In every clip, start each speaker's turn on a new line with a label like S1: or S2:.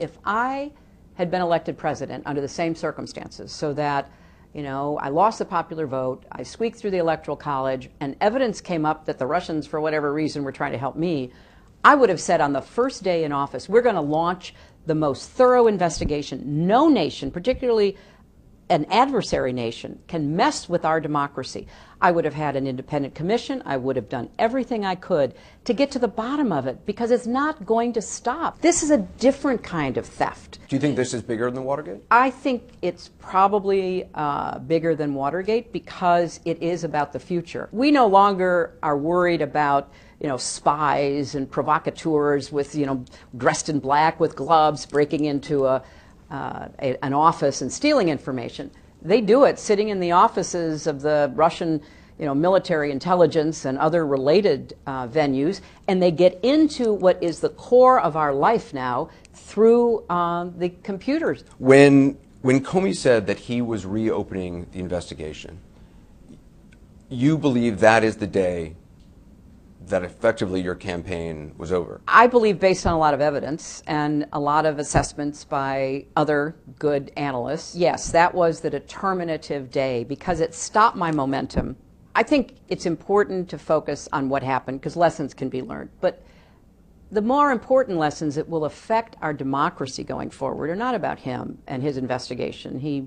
S1: If I had been elected president under the same circumstances, so that, I lost the popular vote, I squeaked through the Electoral College, and evidence came up that the Russians, for whatever reason, were trying to help me, I would have said on the first day in office, we're going to launch the most thorough investigation. No nation, particularly an adversary nation, can mess with our democracy. I would have had an independent commission. I would have done everything I could to get to the bottom of it, because it's not going to stop. This is a different kind of theft.
S2: Do you think this is bigger than Watergate?
S1: I think it's probably bigger than Watergate, because it is about the future. We no longer are worried about spies and provocateurs with, dressed in black with gloves breaking into an office and stealing information. They do it sitting in the offices of the Russian military intelligence and other related venues, and they get into what is the core of our life now through the computers.
S2: When Comey said that he was reopening the investigation, you believe that is the day that effectively your campaign was over?
S1: I believe, based on a lot of evidence and a lot of assessments by other good analysts, yes, that was the determinative day, because it stopped my momentum. I think it's important to focus on what happened, because lessons can be learned. But the more important lessons that will affect our democracy going forward are not about him and his investigation. He,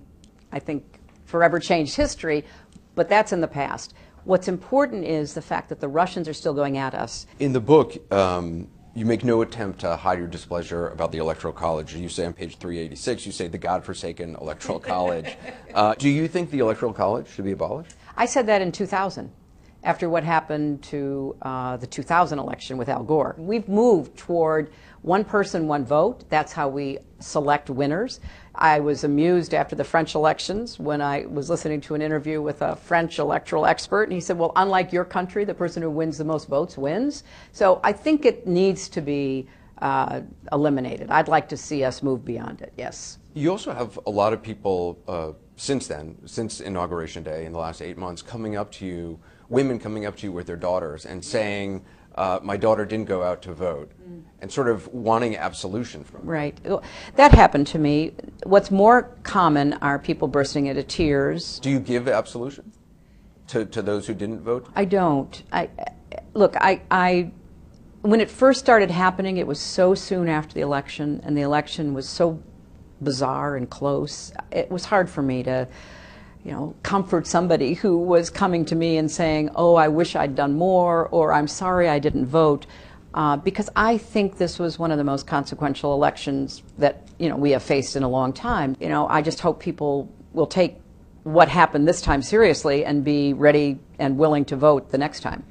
S1: I think, forever changed history, but that's in the past. What's important is the fact that the Russians are still going at us.
S2: In the book, you make no attempt to hide your displeasure about the Electoral College. You say on page 386, you say the godforsaken Electoral College. Do you think the Electoral College should be abolished?
S1: I said that in 2000, after what happened to the 2000 election with Al Gore. We've moved toward one person, one vote. That's how we select winners. I was amused after the French elections when I was listening to an interview with a French electoral expert, and he said, well, unlike your country, the person who wins the most votes wins. So I think it needs to be eliminated. I'd like to see us move beyond it, yes.
S2: You also have a lot of people since then, since Inauguration Day, in the last 8 months, coming up to you, women coming up to you with their daughters and saying, my daughter didn't go out to vote, and sort of wanting absolution from her.
S1: Right. That happened to me. What's more common are people bursting into tears.
S2: Do you give absolution to those who didn't vote?
S1: I don't. Look, when it first started happening, it was so soon after the election, and the election was so bizarre and close. It was hard for me to comfort somebody who was coming to me and saying, oh, I wish I'd done more, or I'm sorry I didn't vote, because I think this was one of the most consequential elections that, we have faced in a long time. I just hope people will take what happened this time seriously and be ready and willing to vote the next time.